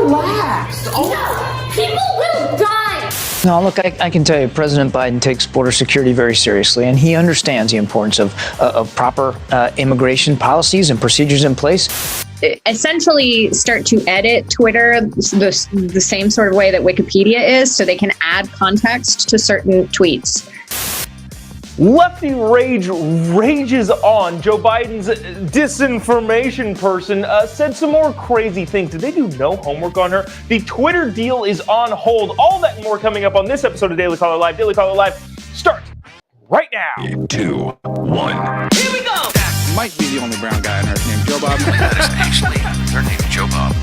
Relax. No, people will die. No, look, I can tell you, President Biden takes border security very seriously, and he understands the importance of proper immigration policies and procedures in place. Essentially start to edit Twitter the same sort of way that Wikipedia is, so they can add context to certain tweets. Lefty rages on. Joe Biden's disinformation person said some more crazy things. Did they do no homework on her? The Twitter deal is on hold. All that and more coming up on this episode of Daily Caller Live. Daily Caller Live, start right now. 3, 2, 1. Here we go. That might be the only brown guy on earth named Jobob. That is actually her name, Jobob.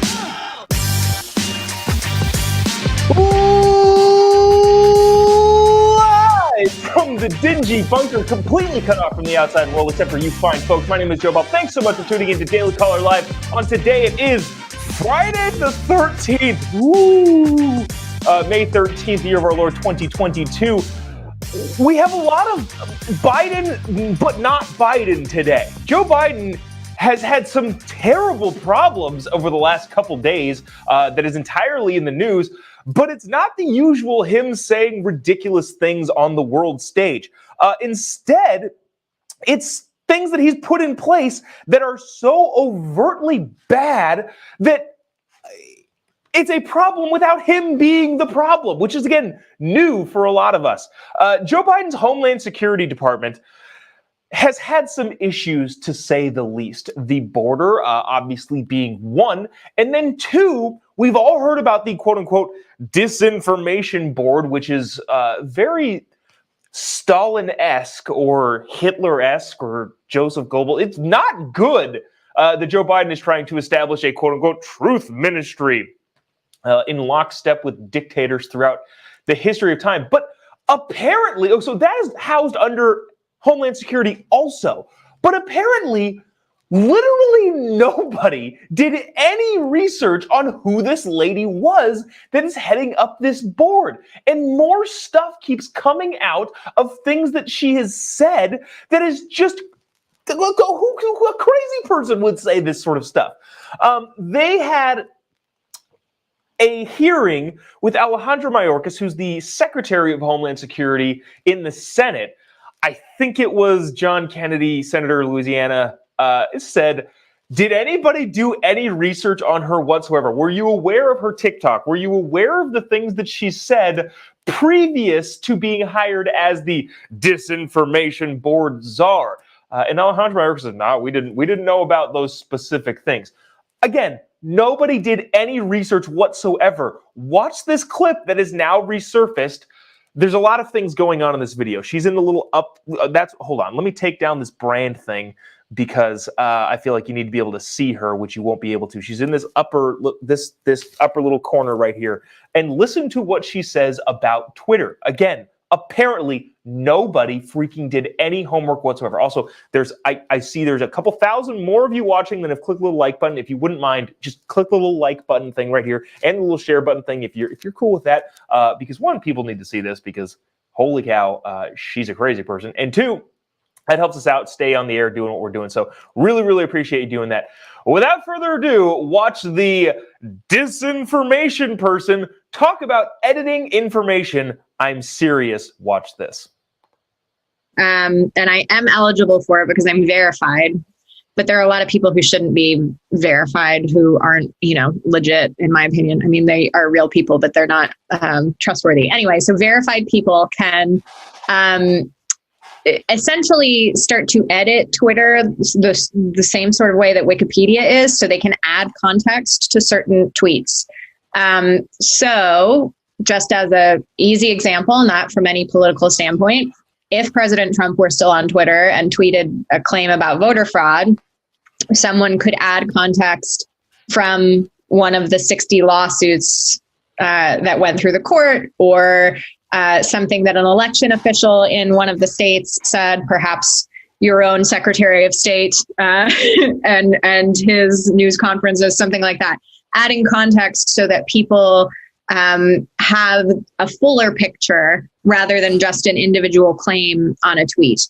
From the dingy bunker, completely cut off from the outside world, except for you fine folks. My name is Jobob. Thanks so much for tuning in to Daily Caller Live. On today, it is Friday the 13th. Woo! May 13th, year of our Lord 2022. We have a lot of Biden, but not Biden today. Joe Biden has had some terrible problems over the last couple days that is entirely in the news. But it's not the usual him saying ridiculous things on the world stage. Instead, it's things that he's put in place that are so overtly bad that it's a problem without him being the problem, which is, again, new for a lot of us. Joe Biden's Homeland Security Department has had some issues, to say the least. The border, obviously being one, and then two, we've all heard about the quote-unquote disinformation board, which is very Stalin-esque or Hitler-esque or Joseph Goebbels. It's not good that Joe Biden is trying to establish a quote-unquote truth ministry in lockstep with dictators throughout the history of time. But apparently, so that is housed under Homeland Security also. But apparently, literally nobody did any research on who this lady was that is heading up this board. And more stuff keeps coming out of things that she has said that is just, look, who a crazy person would say this sort of stuff. They had a hearing with Alejandro Mayorkas, who's the Secretary of Homeland Security in the Senate. I think it was John Kennedy, Senator of Louisiana, said, did anybody do any research on her whatsoever? Were you aware of her TikTok? Were you aware of the things that she said previous to being hired as the disinformation board czar? And Alejandro Mayorkas said, no, we didn't know about those specific things. Again, nobody did any research whatsoever. Watch this clip that is now resurfaced. There's a lot of things going on in this video. She's in the little hold on. Let me take down this brand thing because I feel like you need to be able to see her, which you won't be able to. She's in this upper little corner right here. And listen to what she says about Twitter. Again, apparently nobody freaking did any homework whatsoever. Also, I see there's a couple thousand more of you watching than have clicked the little like button. If you wouldn't mind, just click the little like button thing right here and the little share button thing if you're cool with that. Because one, people need to see this because holy cow, she's a crazy person. And two, that helps us out, stay on the air doing what we're doing. So really, really appreciate you doing that. Without further ado, watch the disinformation person talk about editing information. I'm serious. Watch this. And I am eligible for it because I'm verified. But there are a lot of people who shouldn't be verified who aren't, legit, in my opinion. I mean, they are real people, but they're not trustworthy. Anyway, so verified people can essentially start to edit Twitter the same sort of way that Wikipedia is, so they can add context to certain tweets. So just as a easy example, not from any political standpoint, if President Trump were still on Twitter and tweeted a claim about voter fraud, someone could add context from one of the 60 lawsuits that went through the court, or something that an election official in one of the states said, perhaps your own Secretary of State and his news conferences, something like that. Adding context so that people have a fuller picture rather than just an individual claim on a tweet.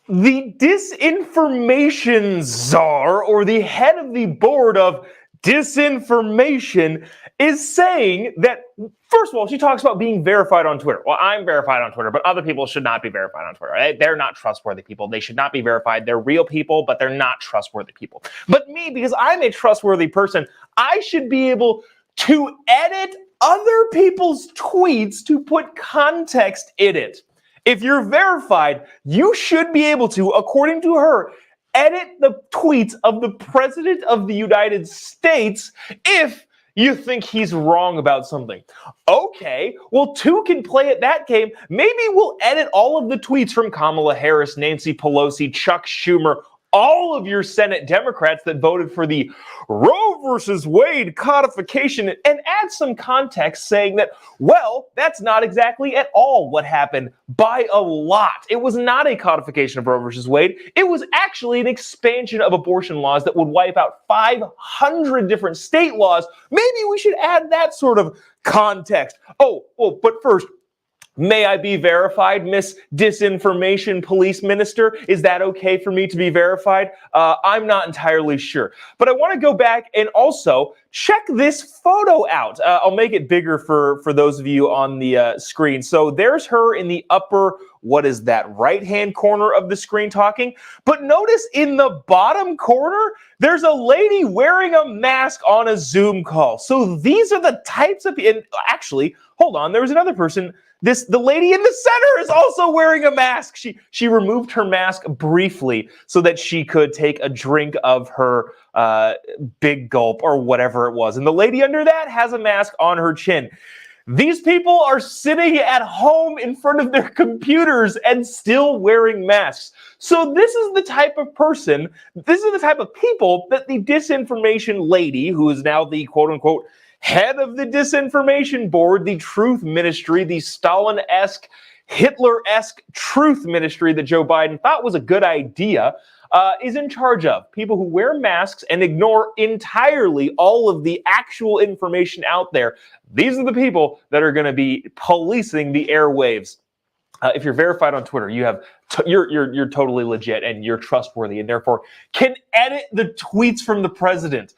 The disinformation czar, or the head of the board of disinformation is saying that, first of all, she talks about being verified on Twitter. Well, I'm verified on Twitter, but other people should not be verified on Twitter. Right? They're not trustworthy people. They should not be verified. They're real people, but they're not trustworthy people. But me, because I'm a trustworthy person, I should be able to edit other people's tweets to put context in it. If you're verified, you should be able to, according to her, edit the tweets of the President of the United States if you think he's wrong about something. Okay, well, two can play at that game. Maybe we'll edit all of the tweets from Kamala Harris, Nancy Pelosi, Chuck Schumer, all of your Senate Democrats that voted for the Roe versus Wade codification, and add some context saying that, well, that's not exactly at all what happened by a lot. It was not a codification of Roe versus Wade. It was actually an expansion of abortion laws that would wipe out 500 different state laws. Maybe we should add that sort of context. Oh, well, but first, may I be verified, Miss Disinformation Police Minister? Is that okay for me to be verified? I'm not entirely sure. But I want to go back and also check this photo out. I'll make it bigger for those of you on the screen. So there's her in the upper, what is that, right-hand corner of the screen talking. But notice in the bottom corner, there's a lady wearing a mask on a Zoom call. So these are the types of, and actually, hold on, there was another person. The lady in the center is also wearing a mask. She removed her mask briefly so that she could take a drink of her big gulp or whatever it was. And the lady under that has a mask on her chin. These people are sitting at home in front of their computers and still wearing masks. So this is the type of person, this is the type of people that the disinformation lady, who is now the quote-unquote head of the disinformation board, the truth ministry, the Stalin-esque, Hitler-esque truth ministry that Joe Biden thought was a good idea, is in charge of. People who wear masks and ignore entirely all of the actual information out there. These are the people that are going to be policing the airwaves. If you're verified on Twitter, you have you're totally legit and you're trustworthy, and therefore can edit the tweets from the president.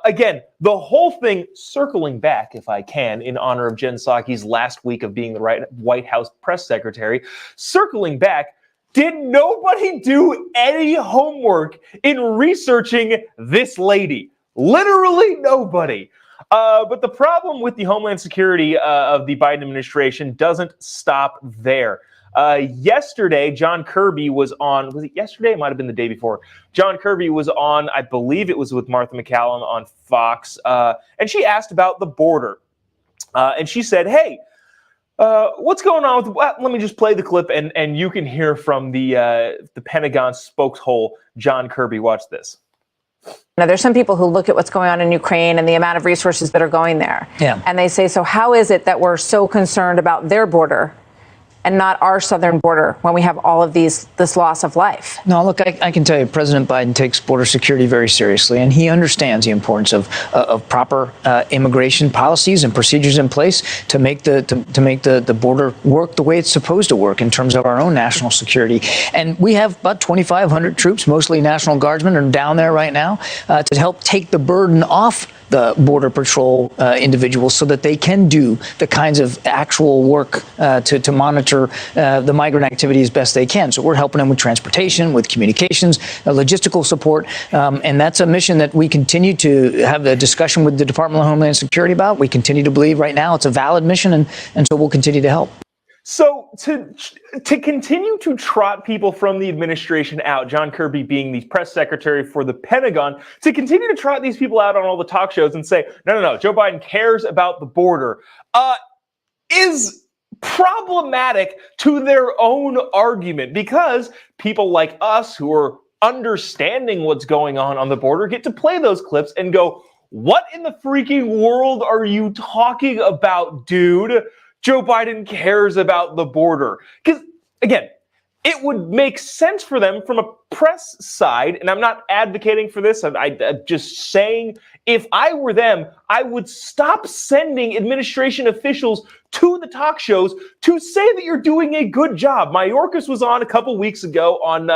Again, the whole thing, circling back, if I can, in honor of Jen Psaki's last week of being the White House press secretary, circling back, did nobody do any homework in researching this lady? Literally nobody. But the problem with the Homeland Security of the Biden administration doesn't stop there. Yesterday, John Kirby was on, was it yesterday? It might have been the day before. John Kirby was on, I believe it was with Martha McCallum on Fox, and she asked about the border. And she said, hey, what's going on with, well, let me just play the clip and you can hear from the Pentagon spokeshole, John Kirby. Watch this. Now, there's some people who look at what's going on in Ukraine and the amount of resources that are going there. Yeah. And they say, so how is it that we're so concerned about their border and not our southern border when we have all of this loss of life? No, look, I can tell you President Biden takes border security very seriously, and he understands the importance of proper immigration policies and procedures in place to make the border work the way it's supposed to work in terms of our own national security. And we have about 2,500 troops, mostly National Guardsmen, are down there right now to help take the burden off the Border Patrol individuals so that they can do the kinds of actual work to monitor the migrant activity as best they can. So we're helping them with transportation, with communications, logistical support. And that's a mission that we continue to have a discussion with the Department of Homeland Security about. We continue to believe right now it's a valid mission, and so we'll continue to help. So to continue to trot people from the administration out, John Kirby being the press secretary for the Pentagon, to continue to trot these people out on all the talk shows and say, no, Joe Biden cares about the border, is problematic to their own argument, because people like us who are understanding what's going on the border get to play those clips and go, what in the freaking world are you talking about, dude? Joe Biden cares about the border. Because, again, it would make sense for them from a press side, and I'm not advocating for this, I'm just saying, if I were them, I would stop sending administration officials to the talk shows to say that you're doing a good job. Mayorkas was on a couple weeks ago on,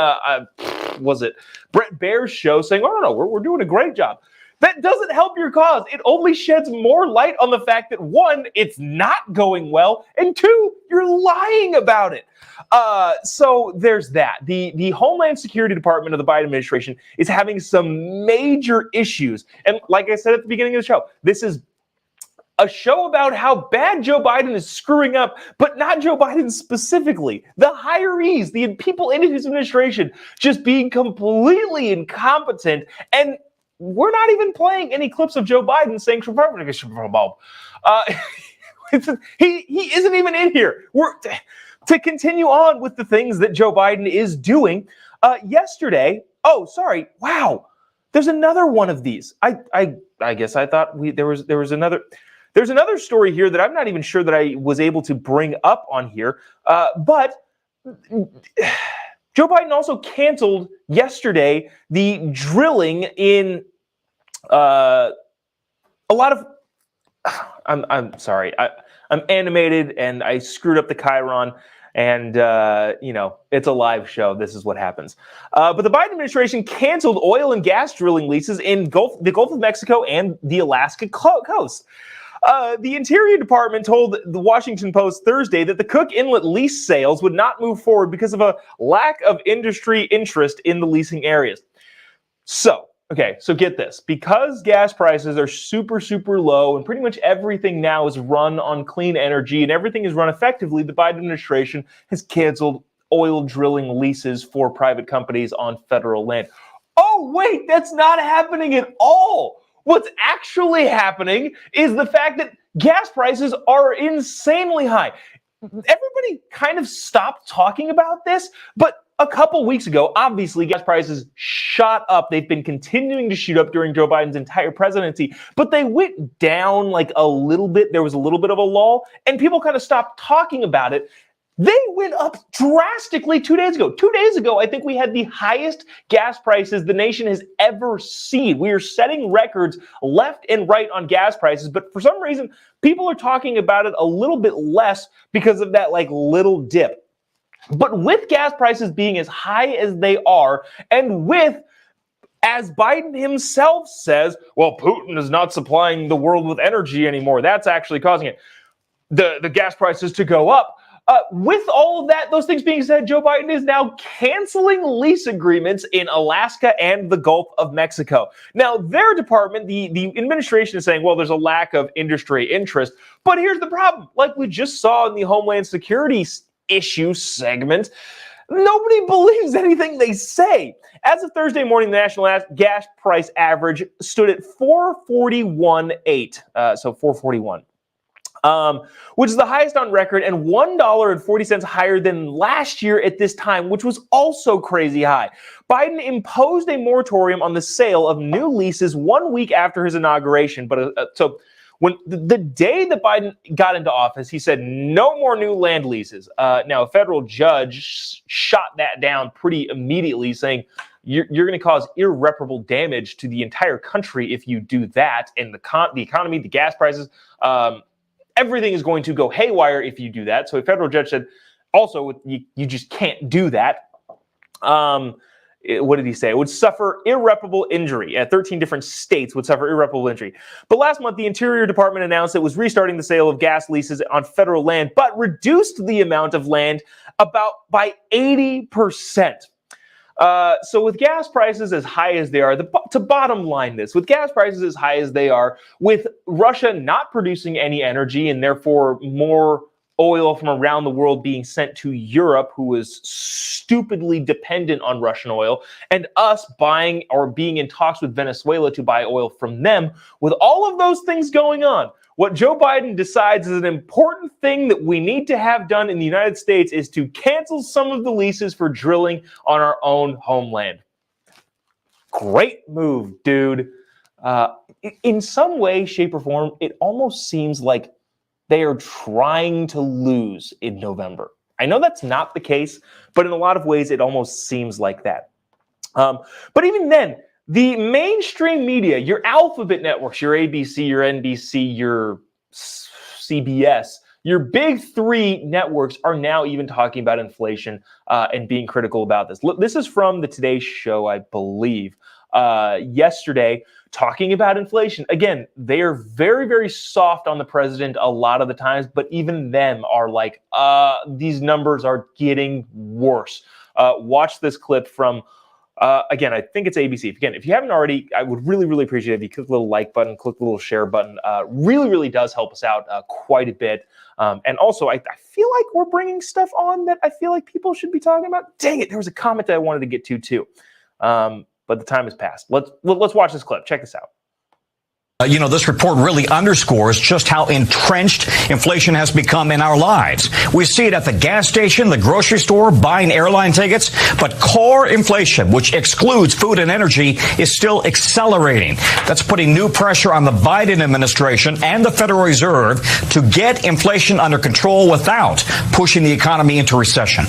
was it Brett Baer's show, saying, oh, no, we're doing a great job. That doesn't help your cause. It only sheds more light on the fact that, one, it's not going well, and two, you're lying about it. So there's that. The Homeland Security Department of the Biden administration is having some major issues. And like I said at the beginning of the show, this is a show about how bad Joe Biden is screwing up, but not Joe Biden specifically. The hirees, the people in his administration, just being completely incompetent. And we're not even playing any clips of Joe Biden saying Jobob. He isn't even in here. To continue on with the things that Joe Biden is doing. Yesterday, wow, there's another one of these. I guess I thought there was another. There's another story here that I'm not even sure that I was able to bring up on here, but Joe Biden also canceled yesterday the drilling in a lot of. I'm sorry. I'm animated and I screwed up the Chiron. And, it's a live show. This is what happens. But the Biden administration canceled oil and gas drilling leases in the Gulf of Mexico and the Alaska coast. The Interior Department told the Washington Post Thursday that the Cook Inlet lease sales would not move forward because of a lack of industry interest in the leasing areas. So get this. Because gas prices are super, super low and pretty much everything now is run on clean energy and everything is run effectively, the Biden administration has canceled oil drilling leases for private companies on federal land. Oh, wait, that's not happening at all. What's actually happening is the fact that gas prices are insanely high. Everybody kind of stopped talking about this, but a couple weeks ago, obviously, gas prices shot up. They've been continuing to shoot up during Joe Biden's entire presidency, but they went down like a little bit. There was a little bit of a lull, and people kind of stopped talking about it. They went up drastically 2 days ago. 2 days ago, I think we had the highest gas prices the nation has ever seen. We are setting records left and right on gas prices, but for some reason, people are talking about it a little bit less because of that little dip. But with gas prices being as high as they are, and with, as Biden himself says, well, Putin is not supplying the world with energy anymore. That's actually causing it, the gas prices to go up. With all of that, those things being said, Joe Biden is now canceling lease agreements in Alaska and the Gulf of Mexico. Now, their department, the administration is saying, well, there's a lack of industry interest. But here's the problem. Like we just saw in the Homeland Security issue segment, nobody believes anything they say. As of Thursday morning, the national gas price average stood at $4.41.8, so 441. Which is the highest on record and $1.40 higher than last year at this time, which was also crazy high. Biden imposed a moratorium on the sale of new leases 1 week after his inauguration. But so when the day that Biden got into office, he said no more new land leases. Now, a federal judge shot that down pretty immediately, saying you're going to cause irreparable damage to the entire country if you do that. And the economy, the gas prices, everything is going to go haywire if you do that. So a federal judge said, also, you just can't do that. What did he say? It would suffer irreparable injury. 13 different states would suffer irreparable injury. But last month, the Interior Department announced it was restarting the sale of gas leases on federal land, but reduced the amount of land by 80%. So with gas prices as high as they are, to bottom line this, with gas prices as high as they are, with Russia not producing any energy and therefore more oil from around the world being sent to Europe, who is stupidly dependent on Russian oil, and us buying or being in talks with Venezuela to buy oil from them, with all of those things going on, what Joe Biden decides is an important thing that we need to have done in the United States is to cancel some of the leases for drilling on our own homeland. Great move, dude. In some way, shape, or form, it almost seems like they are trying to lose in November. I know that's not the case, but in a lot of ways, it almost seems like that. But even then, the mainstream media, your alphabet networks, your ABC, your NBC, your CBS, your big three networks are now even talking about inflation and being critical about this. Look, this is from the Today Show, I believe. yesterday, talking about inflation. Again, they are very, very soft on the president a lot of the times, but even them are like, these numbers are getting worse. Watch this clip from, again, I think it's ABC. Again, if you haven't already, I would really, really appreciate it if you click the little like button, click the little share button. Really, really does help us out quite a bit. And also, I feel like we're bringing stuff on that I feel like people should be talking about. Dang it, there was a comment that I wanted to get to too. But the time has passed. Let's watch this clip. Check this out. This report really underscores just how entrenched inflation has become in our lives. We see it at the gas station, the grocery store, buying airline tickets, but core inflation, which excludes food and energy, is still accelerating. That's putting new pressure on the Biden administration and the Federal Reserve to get inflation under control without pushing the economy into recession.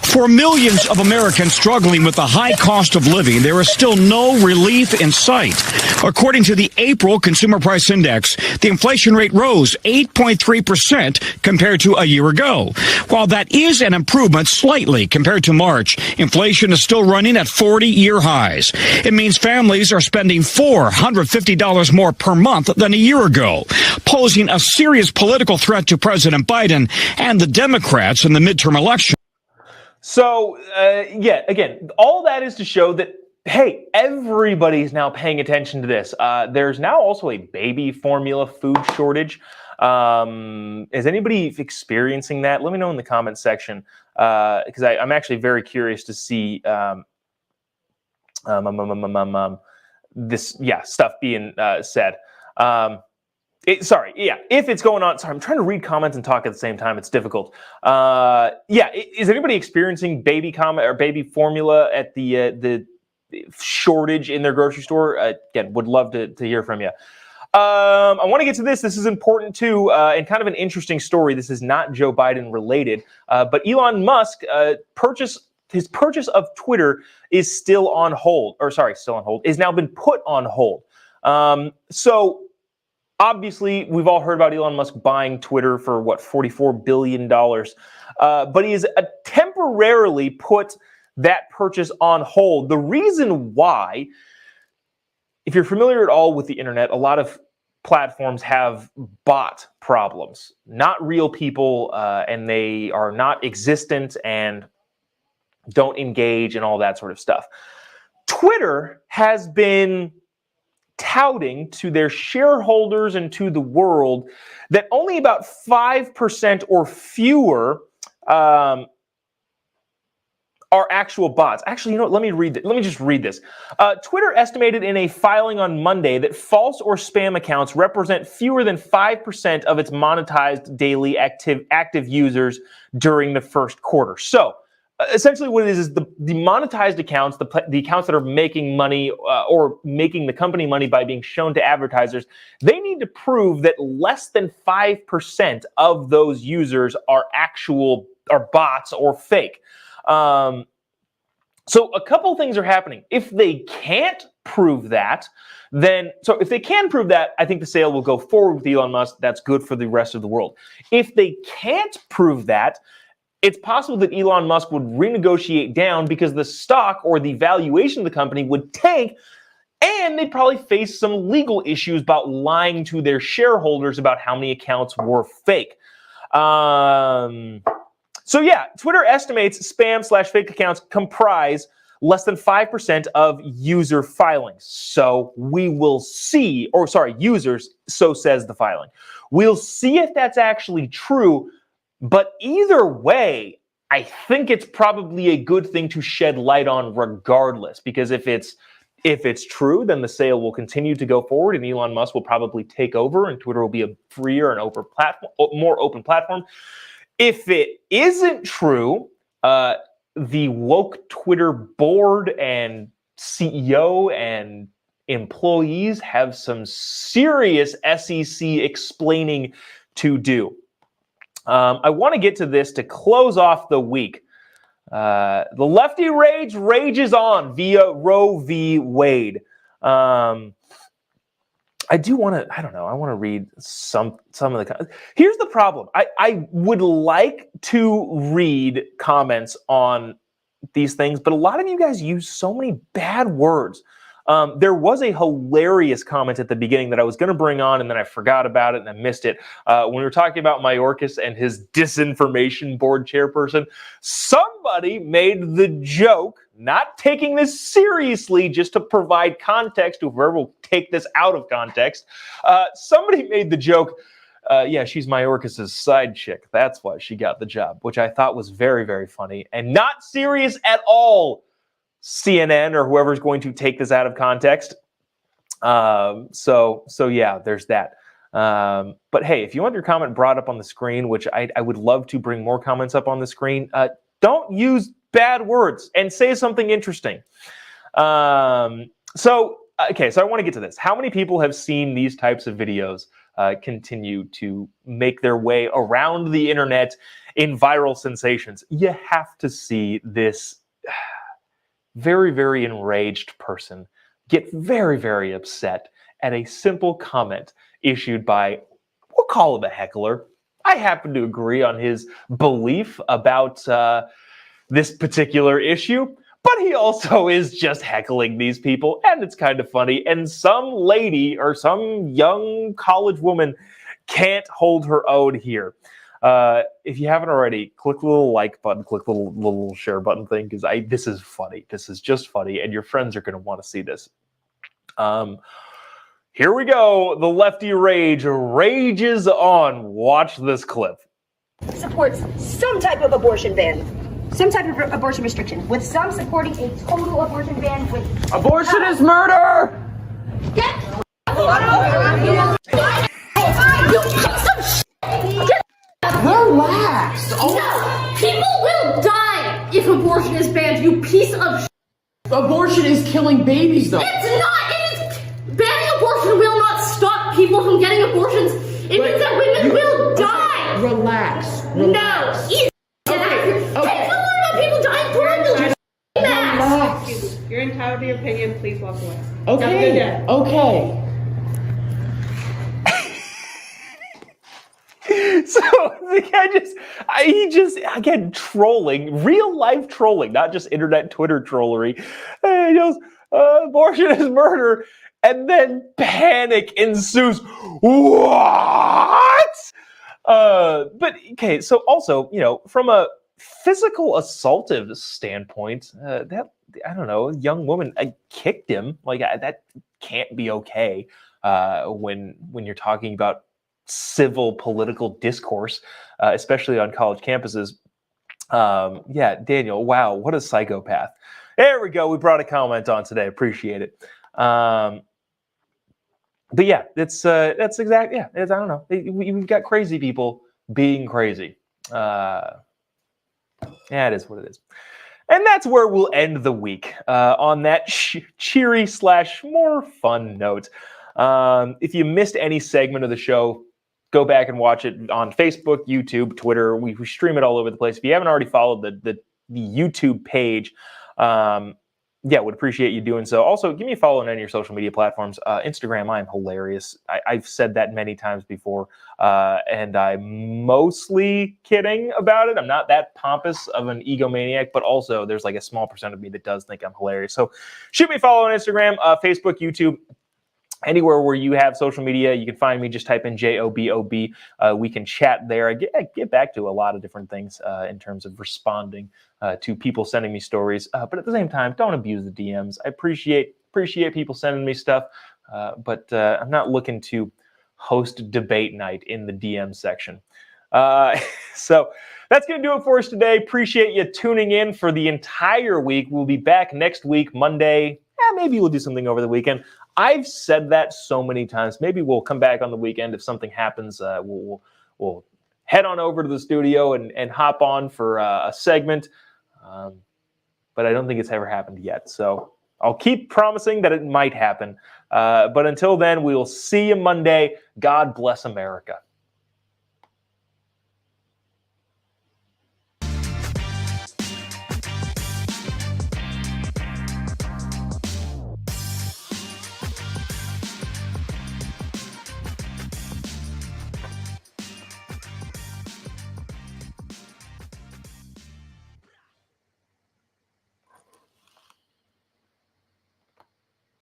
For millions of Americans struggling with the high cost of living, there is still no relief in sight. According to the April Consumer Price Index, the inflation rate rose 8.3% compared to a year ago. While that is an improvement slightly compared to March, inflation is still running at 40-year highs. It means families are spending $450 more per month than a year ago, posing a serious political threat to President Biden and the Democrats in the midterm election. So, again, all that is to show that, hey, everybody's now paying attention to this. There's now also a baby formula food shortage. Is anybody experiencing that? Let me know in the comments section, because I'm actually very curious to see this, stuff being said. If it's going on, sorry, I'm trying to read comments and talk at the same time. It's difficult. Is anybody experiencing baby formula at the shortage in their grocery store? Again, would love to hear from you. I want to get to this. This is important too, and kind of an interesting story. This is not Joe Biden related, but Elon Musk his purchase of Twitter is still on hold, is now been put on hold. Obviously, we've all heard about Elon Musk buying Twitter for, $44 billion. But he has temporarily put that purchase on hold. The reason why, if you're familiar at all with the internet, a lot of platforms have bot problems. Not real people, and they are not existent and don't engage and all that sort of stuff. Twitter has been touting to their shareholders and to the world that only about 5% or fewer are actual bots. Actually, let me read it. Let me just read this. Twitter estimated in a filing on Monday that false or spam accounts represent fewer than 5% of its monetized daily active users during the first quarter. So, essentially what it is the monetized accounts, the accounts that are making money or making the company money by being shown to advertisers, they need to prove that less than 5% of those users are bots or fake. So a couple things are happening. If they can't prove that, if they can prove that, I think the sale will go forward with Elon Musk. That's good for the rest of the world. If they can't prove that, it's possible that Elon Musk would renegotiate down because the stock or the valuation of the company would tank, and they'd probably face some legal issues about lying to their shareholders about how many accounts were fake. Twitter estimates spam/fake accounts comprise less than 5% of user filings. So we will see, users, so says the filing. We'll see if that's actually true. But either way, I think it's probably a good thing to shed light on regardless, because if it's true, then the sale will continue to go forward and Elon Musk will probably take over and Twitter will be a freer and more open platform. If it isn't true, the woke Twitter board and CEO and employees have some serious SEC explaining to do. I want to get to this to close off the week. The lefty rage rages on via Roe v. Wade. I want to read some of the. Here's the problem. I would like to read comments on these things, but a lot of you guys use so many bad words. There was a hilarious comment at the beginning that I was going to bring on, and then I forgot about it and I missed it. When we were talking about Mayorkas and his disinformation board chairperson, somebody made the joke, not taking this seriously, just to provide context to whoever will take this out of context. Somebody made the joke, yeah, she's Mayorkas' side chick. That's why she got the job, which I thought was very, very funny and not serious at all. CNN or whoever's going to take this out of context. So yeah, there's that. But hey, if you want your comment brought up on the screen, which I would love to bring more comments up on the screen, don't use bad words and say something interesting. Okay, so I want to get to this. How many people have seen these types of videos continue to make their way around the internet in viral sensations? You have to see this very, very enraged person get very, very upset at a simple comment issued by, we'll call him a heckler. I happen to agree on his belief about this particular issue, but he also is just heckling these people, and it's kind of funny. And some lady or some young college woman can't hold her own here. If you haven't already, click the little like button, click the little share button thing, because this is funny. This is just funny, and your friends are going to want to see this. Here we go. The Lefty rage rages on. Watch this clip. Supports some type of abortion ban, some type of abortion restriction, with some supporting a total abortion ban. With abortion is murder. Relax. No, people will die if abortion is banned, you piece of shit. Abortion is killing babies, though. It's not. It is. Banning abortion will not stop people from getting abortions. It means that women will die. Relax. No. Easy. Okay. Take the word about people dying for Relax. You're entitled to your opinion. Please walk away. Okay. Have a good day. Okay. So the guy he just again trolling, real life trolling, not just internet Twitter trollery. And he goes, abortion is murder, and then panic ensues. What? But okay, so also, from a physical assaultive standpoint, that I don't know, young woman kicked him. Like that can't be okay when you're talking about civil political discourse, especially on college campuses. Yeah, Daniel, wow, what a psychopath. There we go. We brought a comment on today. Appreciate it. But yeah, that's exactly, yeah, I don't know. We've got crazy people being crazy. Yeah, it is what it is. And that's where we'll end the week, on that cheery / more fun note. If you missed any segment of the show, go back and watch it on Facebook, YouTube, Twitter. We stream it all over the place. If you haven't already followed the YouTube page, yeah, would appreciate you doing so. Also, give me a follow on any of your social media platforms. Instagram, I am hilarious. I've said that many times before, and I'm mostly kidding about it. I'm not that pompous of an egomaniac, but also there's like a small percent of me that does think I'm hilarious. So shoot me a follow on Instagram, Facebook, YouTube. Anywhere where you have social media, you can find me. Just type in JOBOB. We can chat there. I get back to a lot of different things in terms of responding to people sending me stories. But at the same time, don't abuse the DMs. I appreciate people sending me stuff, but I'm not looking to host debate night in the DM section. So that's going to do it for us today. Appreciate you tuning in for the entire week. We'll be back next week, Monday. Maybe we'll do something over the weekend. I've said that so many times. Maybe we'll come back on the weekend if something happens. We'll head on over to the studio and hop on for a segment. But I don't think it's ever happened yet. So I'll keep promising that it might happen. But until then, we will see you Monday. God bless America.